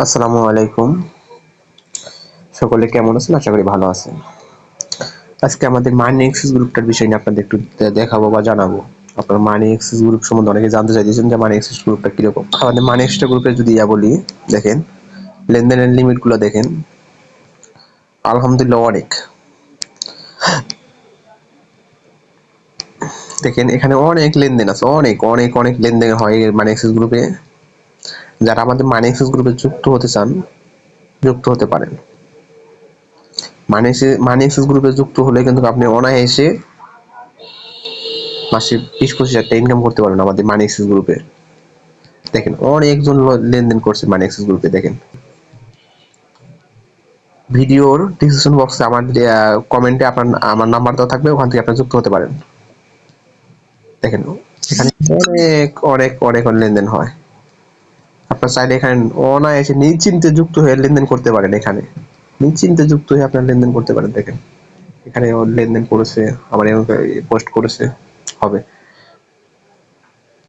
আসসালামু আলাইকুম। সকলে কেমন আছেন? আশা করি ভালো আছেন। আজকে আমাদের মানি এক্সেস গ্রুপটার বিষয় নিয়ে আপনাদের একটু দেখাবো বা জানাবো। আপনারা মানি এক্সেস গ্রুপ সম্বন্ধে অনেকে জানতে চাইতেছেন যে মানি এক্সেস গ্রুপটা কিরকম। আমাদের মানি এক্সেস গ্রুপে যদি বলি, দেখেন লেনদেনের লিমিটগুলো দেখেন। আলহামদুলিল্লাহ অনেক। দেখেন এখানে অনেক লেনদেন আছে, অনেক লেনদেন হয় মানি এক্সেস গ্রুপে। যারা আমাদের মানি এক্সেস গ্রুপে যুক্ত হতে চান, যুক্ত হতে পারেন। মানি এক্সেস গ্রুপে যুক্ত হলে কিন্তু আপনি অনায়াসে মাসে 20-25 হাজার টাকা ইনকাম করতে পারবেন আমাদের মানি এক্সেস গ্রুপে। দেখেন অনেকজন লেনদেন করছে মানি এক্সেস গ্রুপে। দেখেন ভিডিওর ডিসক্রিপশন বক্সে আমার কমেন্টে আমার নাম্বার দেওয়া থাকবে, ওখান থেকে আপনি যুক্ত হতে পারেন। দেখেন এখানে অনেক লেনদেন হয়। আপনার চাইলে এখানে অনায়াসে নিশ্চিন্তে যুক্ত হয়ে লেনদেন করতে পারেন। এখানে নিশ্চিন্তে যুক্ত হয়ে আপনার লেনদেন করতে পারেন। দেখেন এখানে লেনদেন করেছে, আমার পোস্ট করেছে, হবে